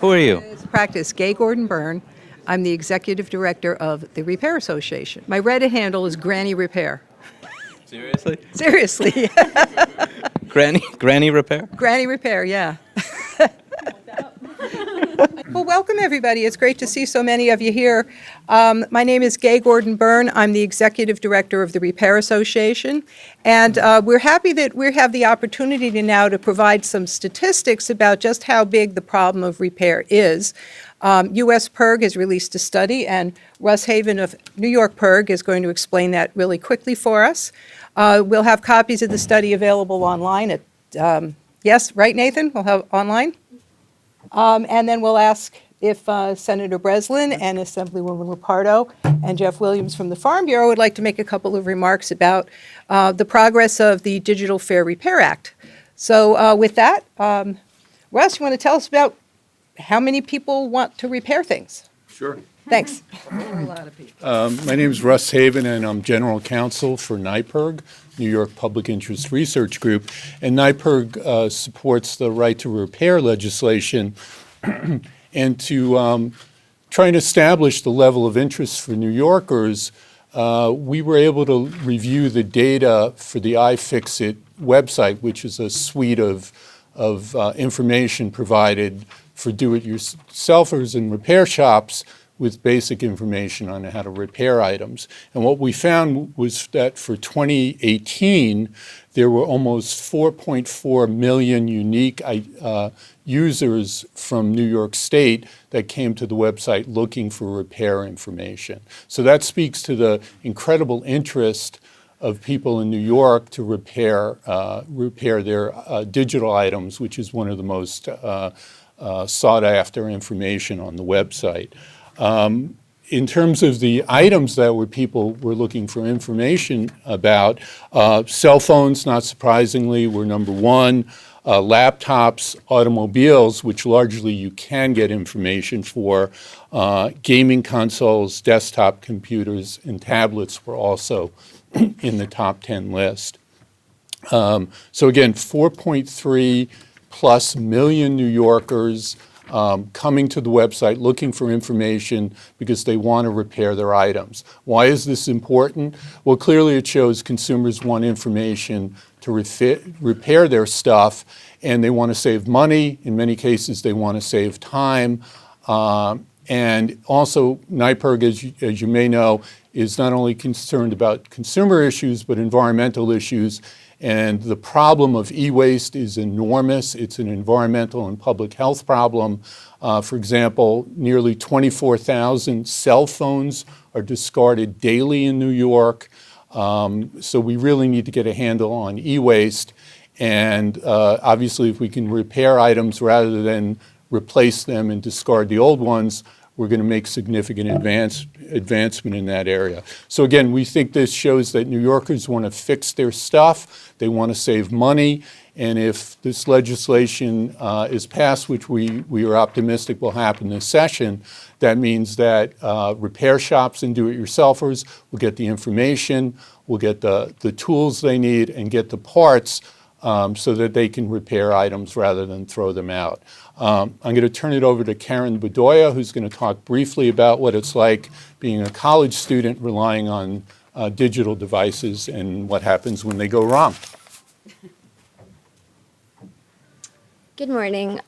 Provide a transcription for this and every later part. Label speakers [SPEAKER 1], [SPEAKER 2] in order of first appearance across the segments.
[SPEAKER 1] Who are you?
[SPEAKER 2] Practice Gay Gordon Byrne. I'm the executive director of the Repair Association. My Reddit handle is Granny Repair.
[SPEAKER 1] Seriously?
[SPEAKER 2] Seriously.
[SPEAKER 1] Granny Repair?
[SPEAKER 2] Granny Repair, yeah. Well, welcome everybody. It's great to see so many of you here. My name is Gay Gordon Byrne. I'm the executive director of the Repair Association. And we're happy that we have the opportunity to provide some statistics about just how big the problem of repair is. U.S. PIRG has released a study, and Russ Haven of New York PIRG is going to explain that really quickly for us. We'll have copies of the study available online at, yes, right, Nathan? We'll have online? And then we'll ask if Senator Breslin and Assemblywoman Lupardo and Jeff Williams from the Farm Bureau would like to make a couple of remarks about the progress of the Digital Fair Repair Act. So with that, Russ, you want to tell us about how many people want to repair things?
[SPEAKER 3] Sure.
[SPEAKER 2] Thanks.
[SPEAKER 4] A lot of people.
[SPEAKER 3] My name is Russ Haven, and I'm general counsel for NYPIRG, New York Public Interest Research Group. And NYPIRG supports the right to repair legislation and to try and establish the level of interest for New Yorkers. We were able to review the data for the iFixit website, which is a suite of information provided for do-it-yourselfers and repair shops with basic information on how to repair items. And what we found was that for 2018, there were almost 4.4 million unique users from New York State that came to the website looking for repair information. So that speaks to the incredible interest of people in New York to repair their digital items, which is one of the most sought after information on the website. In terms of the items that people were looking for information about, cell phones, not surprisingly, were number one. Laptops, automobiles, which largely you can get information for, gaming consoles, desktop computers, and tablets were also in the top 10 list. So again, 4.3 plus million New Yorkers coming to the website looking for information because they want to repair their items. Why is this important? Well, clearly it shows consumers want information to repair their stuff, and they want to save money. In many cases, they want to save time. And also, NYPIRG, as you may know, is not only concerned about consumer issues, but environmental issues. And the problem of e-waste is enormous. It's an environmental and public health problem. For example, nearly 24,000 cell phones are discarded daily in New York. So we really need to get a handle on e-waste. And obviously, if we can repair items rather than replace them and discard the old ones, we're going to make significant advancement in that area. So again, we think this shows that New Yorkers want to fix their stuff, they want to save money, and if this legislation is passed, which we are optimistic will happen this session, that means that repair shops and do-it-yourselfers will get the information, will get the tools they need, and get the parts so that they can repair items rather than throw them out. I'm going to turn it over to Karen Bedoya, who's going to talk briefly about what it's like being a college student relying on digital devices and what happens when they go wrong.
[SPEAKER 5] Good morning.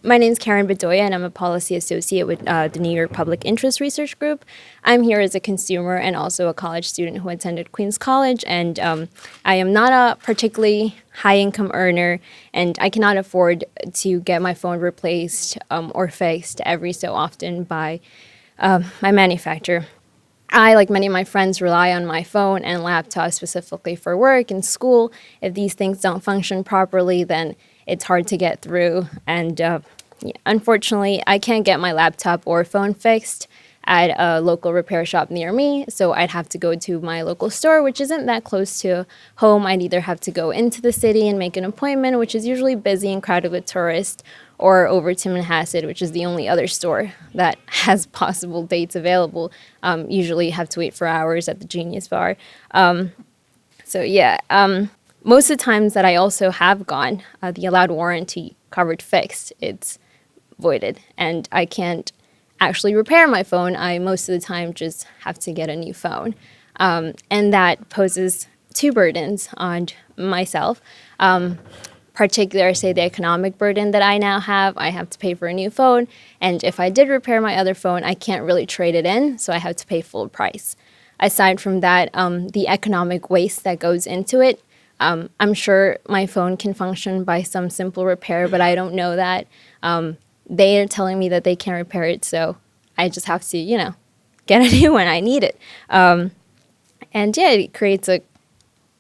[SPEAKER 5] My name is Karen Bedoya, and I'm a policy associate with the New York Public Interest Research Group. I'm here as a consumer and also a college student who attended Queens College, and I am not a particularly high-income earner, and I cannot afford to get my phone replaced or fixed every so often by my manufacturer. I, like many of my friends, rely on my phone and laptop specifically for work and school. If these things don't function properly, then it's hard to get through, and unfortunately, I can't get my laptop or phone fixed at a local repair shop near me, so I'd have to go to my local store, which isn't that close to home. I'd either have to go into the city and make an appointment, which is usually busy and crowded with tourists, or over to Manhasset, which is the only other store that has possible dates available. Usually have to wait for hours at the Genius Bar. Most of the times that I also have gone, the allowed warranty covered fixed. It's voided, and I can't actually repair my phone. I most of the time just have to get a new phone. And that poses two burdens on myself. Particular, say, the economic burden that I now have. I have to pay for a new phone, and if I did repair my other phone, I can't really trade it in, so I have to pay full price. Aside from that, the economic waste that goes into it, I'm sure my phone can function by some simple repair, but I don't know that. They are telling me that they can't repair it, so I just have to, get a new one. I need it. And yeah, it creates a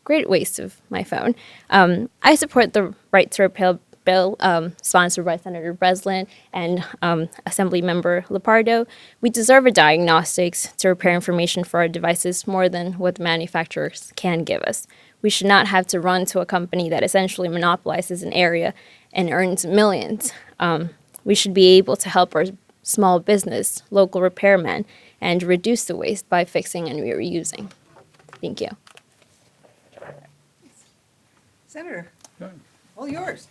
[SPEAKER 5] great waste of my phone. I support the Right to Repair bill sponsored by Senator Breslin and Assembly Member Lepardo. We deserve a diagnostics to repair information for our devices more than what the manufacturers can give us. We should not have to run to a company that essentially monopolizes an area and earns millions. We should be able to help our small business, local repairmen, and reduce the waste by fixing and reusing. Thank you.
[SPEAKER 2] Senator, all yours.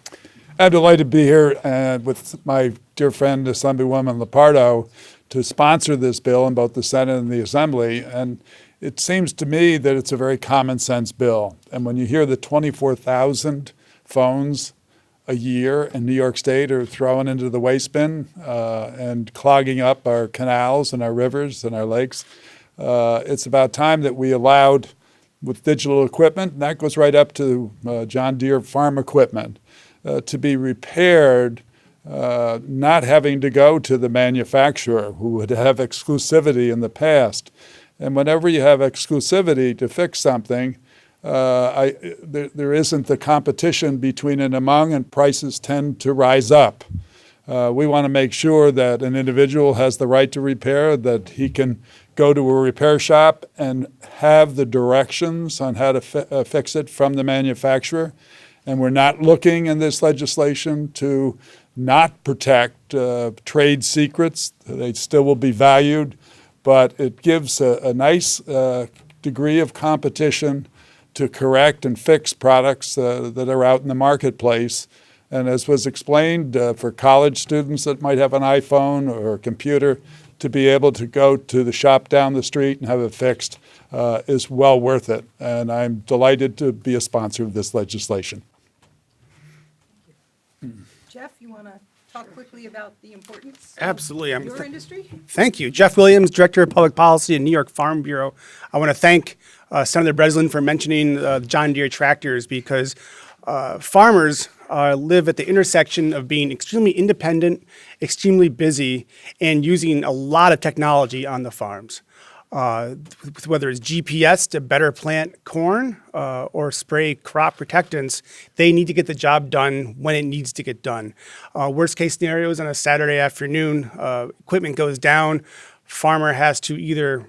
[SPEAKER 1] I'm delighted to be here with my dear friend, Assemblywoman Lepardo, to sponsor this bill in both the Senate and the Assembly. And it seems to me that it's a very common sense bill. And when you hear the 24,000 phones a year in New York State are thrown into the waste bin and clogging up our canals and our rivers and our lakes, it's about time that we allowed, with digital equipment, and that goes right up to John Deere farm equipment, to be repaired, not having to go to the manufacturer who would have exclusivity in the past. And whenever you have exclusivity to fix something, there isn't the competition between and among, and prices tend to rise up. We want to make sure that an individual has the right to repair, that he can go to a repair shop and have the directions on how to fix it from the manufacturer. And we're not looking in this legislation to not protect trade secrets. They still will be valued, but it gives a nice degree of competition to correct and fix products that are out in the marketplace. And as was explained, for college students that might have an iPhone or a computer, to be able to go to the shop down the street and have it fixed is well worth it. And I'm delighted to be a sponsor of this legislation.
[SPEAKER 2] Jeff, you want to talk quickly about the importance
[SPEAKER 4] Absolutely.
[SPEAKER 2] of your industry?
[SPEAKER 4] Thank you. Jeff Williams, Director of Public Policy at New York Farm Bureau. I want to thank Senator Breslin for mentioning the John Deere tractors, because farmers live at the intersection of being extremely independent, extremely busy, and using a lot of technology on the farms. Whether it's GPS to better plant corn or spray crop protectants, they need to get the job done when it needs to get done. Worst case scenarios on a Saturday afternoon, equipment goes down, farmer has to either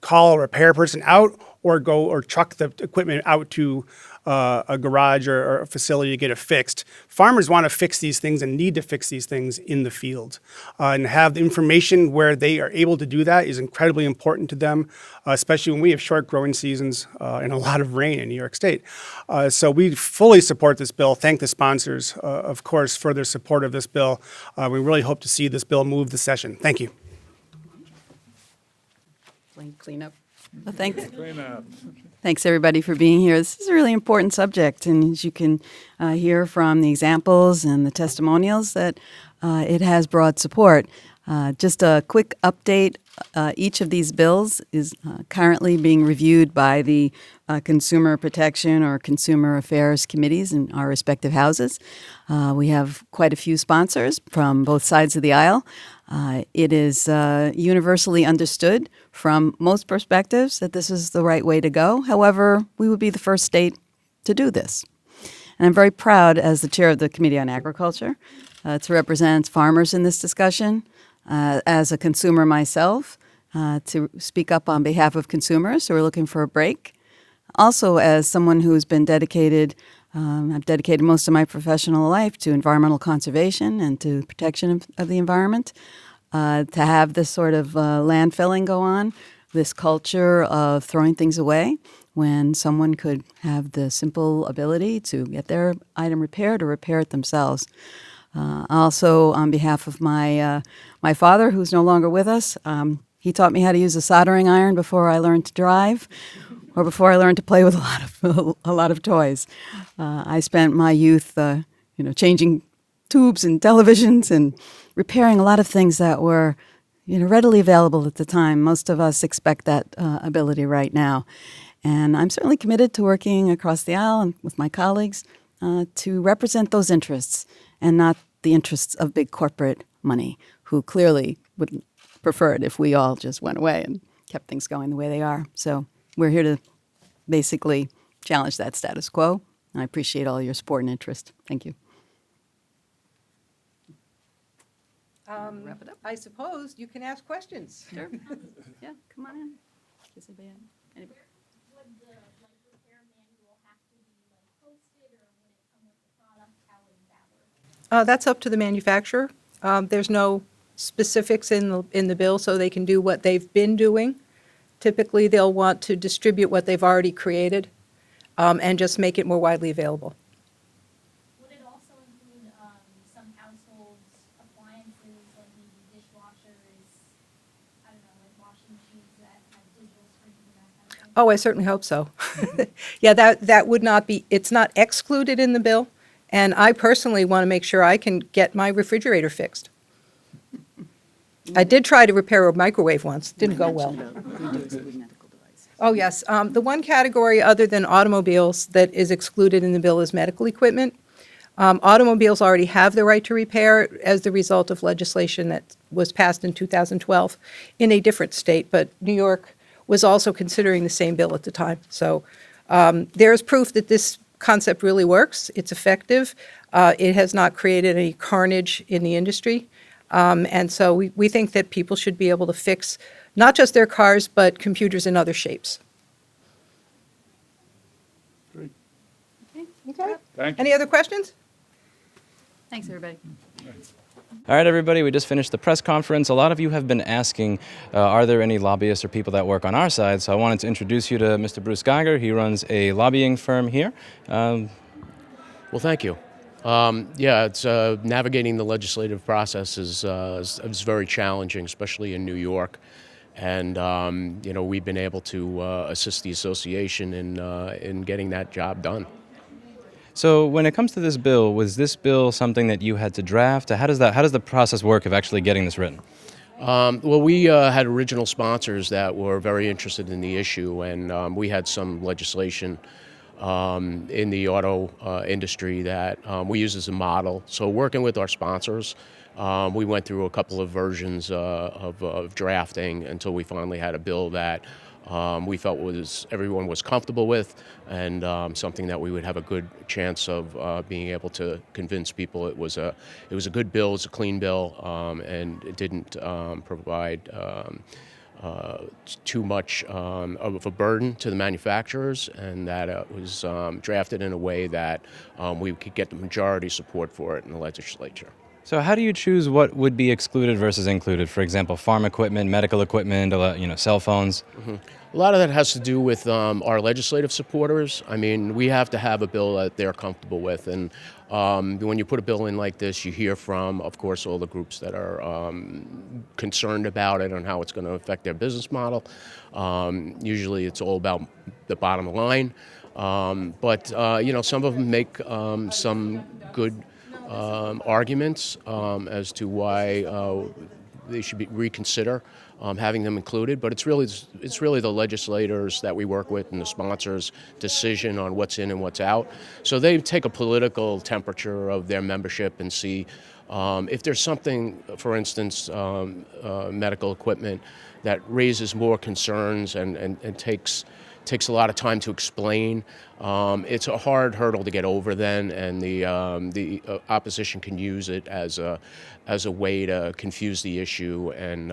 [SPEAKER 4] call a repair person out or go or truck the equipment out to a garage or a facility to get it fixed. Farmers want to fix these things and need to fix these things in the field. And have the information where they are able to do that is incredibly important to them, especially when we have short growing seasons and a lot of rain in New York State. So we fully support this bill. Thank the sponsors, of course, for their support of this bill. We really hope to see this bill move the session. Thank you.
[SPEAKER 6] Clean up. Well, thanks everybody for being here. This is a really important subject, and as you can hear from the examples and the testimonials, that it has broad support. Just a quick update, each of these bills is currently being reviewed by the Consumer Protection or Consumer Affairs committees in our respective houses. We have quite a few sponsors from both sides of the aisle. It is universally understood from most perspectives that this is the right way to go. However, we would be the first state to do this. And I'm very proud, as the chair of the Committee on Agriculture, to represent farmers in this discussion, as a consumer myself, to speak up on behalf of consumers who are looking for a break. Also, as someone who's been dedicated, I've dedicated most of my professional life to environmental conservation and to protection of the environment. To have this sort of landfilling go on, this culture of throwing things away when someone could have the simple ability to get their item repaired or repair it themselves. Also, on behalf of my father, who's no longer with us, he taught me how to use a soldering iron before I learned to drive, or before I learned to play with a lot of toys. I spent my youth, changing tubes and televisions and repairing a lot of things that were, readily available at the time. Most of us expect that ability right now. And I'm certainly committed to working across the aisle and with my colleagues to represent those interests and not the interests of big corporate money, who clearly would prefer it if we all just went away and kept things going the way they are. So we're here to basically challenge that status quo. And I appreciate all your support and interest. Thank you. Wrap it up.
[SPEAKER 2] I suppose you can ask questions.
[SPEAKER 6] Sure. Yeah, come on in. Does anybody?
[SPEAKER 7] Would the repair manual have to be posted, or would it come with the product? How would that work?
[SPEAKER 2] That's up to the manufacturer. There's no specifics in the bill, so they can do what they've been doing. Typically, they'll want to distribute what they've already created and just make it more widely available.
[SPEAKER 7] Would it also include some household appliances, like maybe dishwashers, I don't know, like washing machines that have digital screens and that kind of thing?
[SPEAKER 2] Oh, I certainly hope so. Yeah, that would not be, it's not excluded in the bill, and I personally want to make sure I can get my refrigerator fixed. I did try to repair a microwave once, didn't go well. Oh, yes. The one category other than automobiles that is excluded in the bill is medical equipment. Automobiles already have the right to repair as the result of legislation that was passed in 2012 in a different state, but New York was also considering the same bill at the time. So there's proof that this concept really works. It's effective. It has not created any carnage in the industry. And so we think that people should be able to fix not just their cars, but computers in other shapes.
[SPEAKER 1] Great.
[SPEAKER 2] Okay.
[SPEAKER 1] Thank you.
[SPEAKER 2] Any other questions?
[SPEAKER 6] Thanks, everybody.
[SPEAKER 8] All right, everybody, we just finished the press conference. A lot of you have been asking, are there any lobbyists or people that work on our side? So I wanted to introduce you to Mr. Bruce Geiger. He runs a lobbying firm here.
[SPEAKER 9] Well, thank you. It's navigating the legislative process is very challenging, especially in New York. And, we've been able to assist the association in getting that job done.
[SPEAKER 8] So when it comes to this bill, was this bill something that you had to draft? How does the process work of actually getting this written?
[SPEAKER 9] We had original sponsors that were very interested in the issue, and we had some legislation in the auto industry that we use as a model. So working with our sponsors, we went through a couple of versions of drafting until we finally had a bill that we felt everyone was comfortable with, and something that we would have a good chance of being able to convince people it was a good bill, it's a clean bill, and it didn't provide too much of a burden to the manufacturers, and that it was drafted in a way that we could get the majority support for it in the legislature.
[SPEAKER 8] So how do you choose what would be excluded versus included? For example, farm equipment, medical equipment, cell phones?
[SPEAKER 9] Mm-hmm. A lot of that has to do with our legislative supporters. I mean, we have to have a bill that they're comfortable with. And when you put a bill in like this, you hear from, of course, all the groups that are concerned about it and how it's going to affect their business model. Usually it's all about the bottom line. But some of them make some good arguments as to why they should reconsider having them included, but it's really the legislators that we work with and the sponsors' decision on what's in and what's out. So they take a political temperature of their membership and see if there's something, for instance, medical equipment that raises more concerns and takes a lot of time to explain. It's a hard hurdle to get over then, and the opposition can use it as a way to confuse the issue and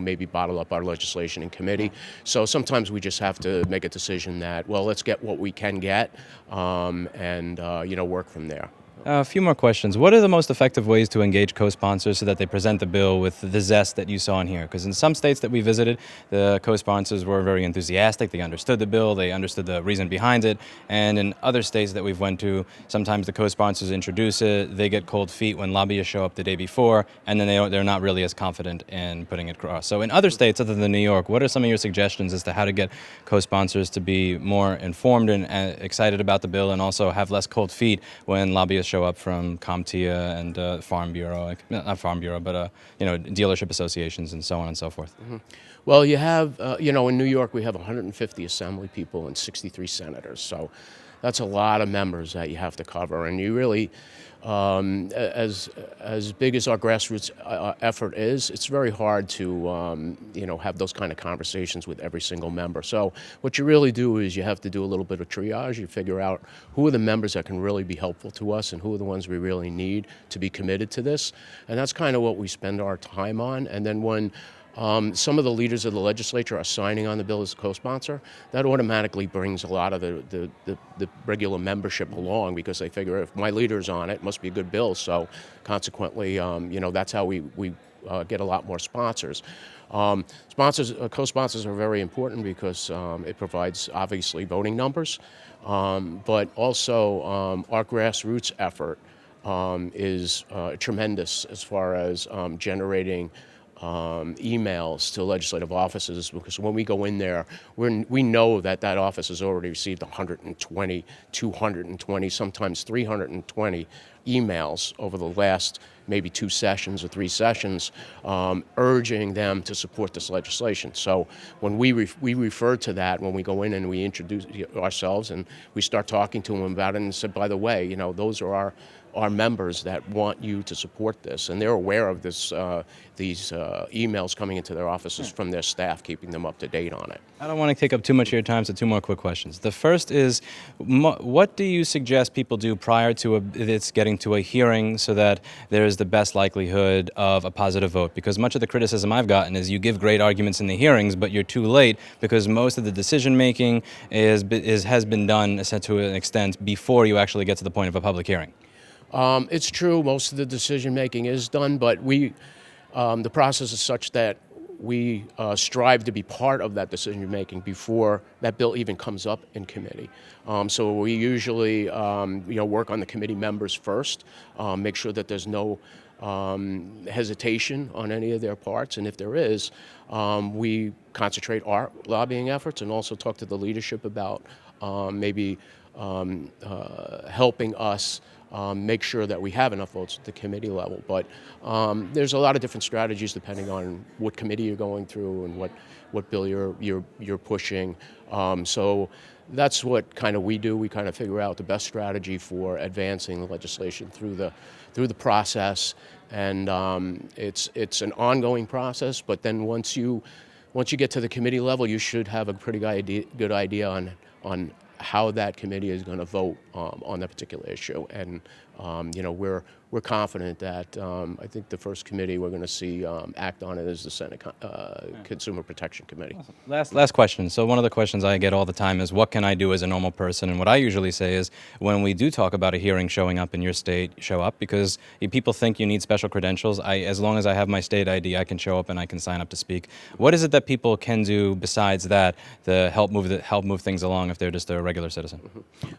[SPEAKER 9] maybe bottle up our legislation in committee. So sometimes we just have to make a decision that, well, let's get what we can get and work from there.
[SPEAKER 8] A few more questions. What are the most effective ways to engage co-sponsors so that they present the bill with the zest that you saw in here? Because in some states that we visited, the co-sponsors were very enthusiastic. They understood the bill. They understood the reason behind it. And in other states that we've went to, sometimes the co-sponsors introduce it. They get cold feet when lobbyists show up the day before, and then they're not really as confident in putting it across. So in other states other than New York, what are some of your suggestions as to how to get co-sponsors to be more informed and excited about the bill, and also have less cold feet when lobbyists show up from CompTIA and Farm Bureau, not Farm Bureau, but dealership associations and so on and so forth?
[SPEAKER 9] Well, you have, in New York we have 150 assembly people and 63 senators, so that's a lot of members that you have to cover. And you really, as big as our grassroots effort is, it's very hard to, have those kind of conversations with every single member. So what you really do is you have to do a little bit of triage. You figure out who are the members that can really be helpful to us and who are the ones we really need to be committed to this. And that's kind of what we spend our time on. And then when some of the leaders of the legislature are signing on the bill as a co-sponsor, that automatically brings a lot of the regular membership along, because they figure if my leader's on it, it must be a good bill. So consequently, that's how we get a lot more sponsors. Co-sponsors are very important because it provides obviously voting numbers, but also our grassroots effort is tremendous as far as generating emails to legislative offices, because when we go in there, we know that office has already received 120, 220, sometimes 320 emails over the last maybe 2 sessions or 3 sessions, urging them to support this legislation. So when we refer to that, when we go in and we introduce ourselves and we start talking to them about it, and said, by the way, those are our members that want you to support this, and they're aware of this, these emails coming into their offices from their staff, keeping them up to date on it.
[SPEAKER 8] I don't want to take up too much of your time, so 2 more quick questions. The first is, what do you suggest people do prior to it's getting to a hearing so that there is the best likelihood of a positive vote? Because much of the criticism I've gotten is you give great arguments in the hearings, but you're too late because most of the decision making has been done to an extent before you actually get to the point of a public hearing.
[SPEAKER 9] It's true, most of the decision making is done, but the process is such that we strive to be part of that decision making before that bill even comes up in committee. So we usually work on the committee members first, make sure that there's no hesitation on any of their parts, and if there is, we concentrate our lobbying efforts and also talk to the leadership about maybe helping us make sure that we have enough votes at the committee level. But there's a lot of different strategies depending on what committee you're going through and what bill you're pushing. So that's what kind of we do. We kind of figure out the best strategy for advancing the legislation through the process, and it's an ongoing process. But then once you get to the committee level, you should have a pretty good idea on how that committee is going to vote on that particular issue. And we're confident that I think the first committee we're going to see act on it is the Senate Consumer Protection Committee.
[SPEAKER 8] Awesome. Last question. So one of the questions I get all the time is, what can I do as a normal person? And what I usually say is, when we do talk about a hearing showing up in your state, show up, because people think you need special credentials. As long as I have my state ID, I can show up and I can sign up to speak. What is it that people can do besides that to help move things along if they're just a regular citizen?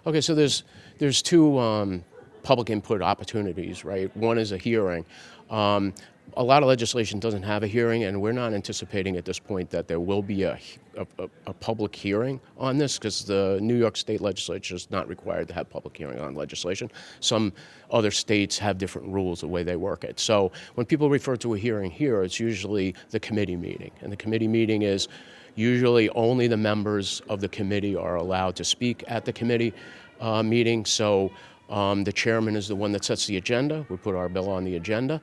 [SPEAKER 9] Okay, so there's 2 public input opportunities, right? One is a hearing. A lot of legislation doesn't have a hearing, and we're not anticipating at this point that there will be a public hearing on this, because the New York State Legislature is not required to have public hearing on legislation. Some other states have different rules the way they work it. So when people refer to a hearing here, it's usually the committee meeting, and the committee meeting is usually only the members of the committee are allowed to speak at the committee meeting. So the chairman is the one that sets the agenda. We put our bill on the agenda.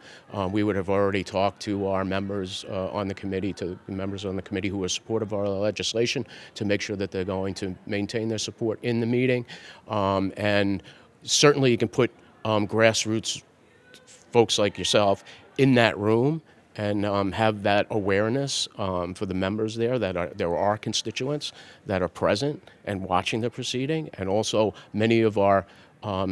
[SPEAKER 9] We would have already talked to our members on the committee, to the members on the committee who are supportive of our legislation, to make sure that they're going to maintain their support in the meeting. And certainly you can put grassroots folks like yourself in that room and have that awareness for the members there, that there are constituents that are present and watching the proceeding. And also many of our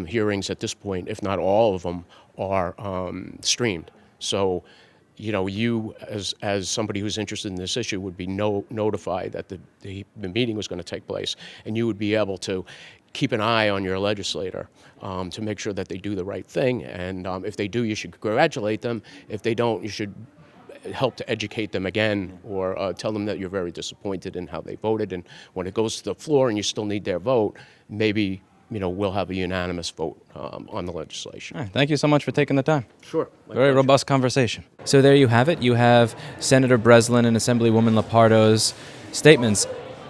[SPEAKER 9] hearings at this point, if not all of them, are streamed. So, you as somebody who's interested in this issue would be notified that the meeting was going to take place, and you would be able to keep an eye on your legislator to make sure that they do the right thing. And if they do, you should congratulate them. If they don't, you should help to educate them again, or tell them that you're very disappointed in how they voted. And when it goes to the floor and you still need their vote, maybe we'll have a unanimous vote on the legislation.
[SPEAKER 8] All right, thank you so much for taking the time.
[SPEAKER 9] Sure.
[SPEAKER 8] Very robust conversation. So there you have it. You have Senator Breslin and Assemblywoman Lapardo's statements.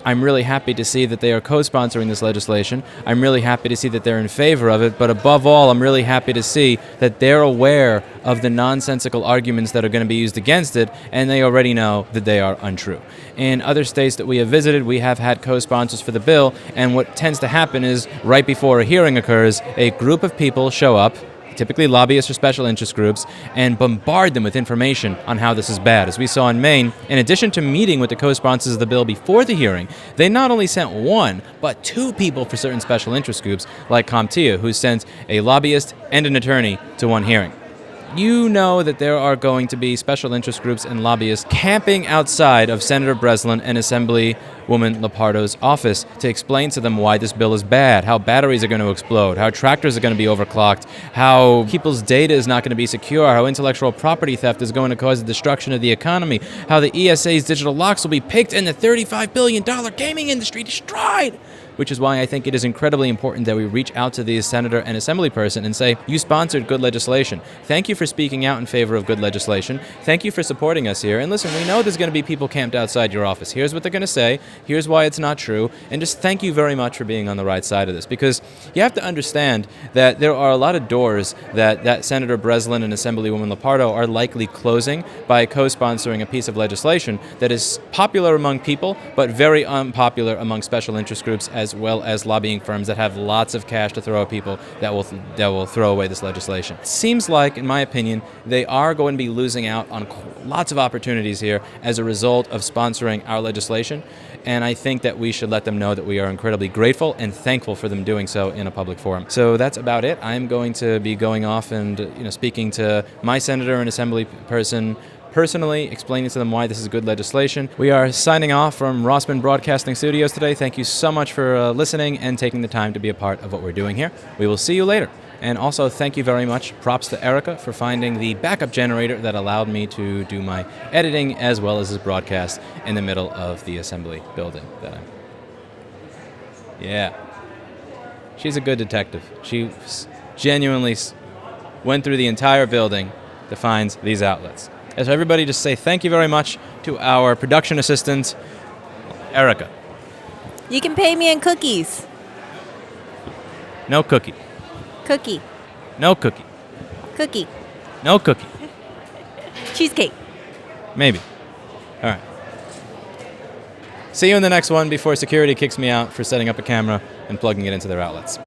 [SPEAKER 8] I'm really happy to see that they are co-sponsoring this legislation. I'm really happy to see that they're in favor of it. But above all, I'm really happy to see that they're aware of the nonsensical arguments that are going to be used against it, and they already know that they are untrue. In other states that we have visited, we have had co-sponsors for the bill, and what tends to happen is right before a hearing occurs, a group of people show up, typically lobbyists or special interest groups, and bombard them with information on how this is bad. As we saw in Maine, in addition to meeting with the co-sponsors of the bill before the hearing, they not only sent one, but two people for certain special interest groups, like CompTIA, who sent a lobbyist and an attorney to one hearing. You know that there are going to be special interest groups and lobbyists camping outside of Senator Breslin and Assemblywoman Lapardo's office to explain to them why this bill is bad, how batteries are going to explode, how tractors are going to be overclocked, how people's data is not going to be secure, how intellectual property theft is going to cause the destruction of the economy, how the ESA's digital locks will be picked and the $35 billion gaming industry destroyed. Which is why I think it is incredibly important that we reach out to the senator and assemblyperson and say, you sponsored good legislation. Thank you for speaking out in favor of good legislation. Thank you for supporting us here. And listen, we know there's going to be people camped outside your office. Here's what they're going to say. Here's why it's not true. And just thank you very much for being on the right side of this. Because you have to understand that there are a lot of doors that Senator Breslin and Assemblywoman Lapardo are likely closing by co-sponsoring a piece of legislation that is popular among people, but very unpopular among special interest groups as well as lobbying firms that have lots of cash to throw at people that will throw away this legislation. It seems like, in my opinion, they are going to be losing out on lots of opportunities here as a result of sponsoring our legislation, and I think that we should let them know that we are incredibly grateful and thankful for them doing so in a public forum. So that's about it. I'm going to be going off and speaking to my senator and assembly person personally, explaining to them why this is good legislation. We are signing off from Rossmann Broadcasting Studios today. Thank you so much for listening and taking the time to be a part of what we're doing here. We will see you later. And also, thank you very much. Props to Erica for finding the backup generator that allowed me to do my editing as well as this broadcast in the middle of the assembly building. Yeah. She's a good detective. She genuinely went through the entire building to find these outlets. So everybody just say thank you very much to our production assistant, Erica.
[SPEAKER 10] You can pay me in cookies.
[SPEAKER 8] No cookie.
[SPEAKER 10] Cookie.
[SPEAKER 8] No cookie.
[SPEAKER 10] Cookie.
[SPEAKER 8] No cookie.
[SPEAKER 10] Cheesecake.
[SPEAKER 8] Maybe. All right. See you in the next one before security kicks me out for setting up a camera and plugging it into their outlets.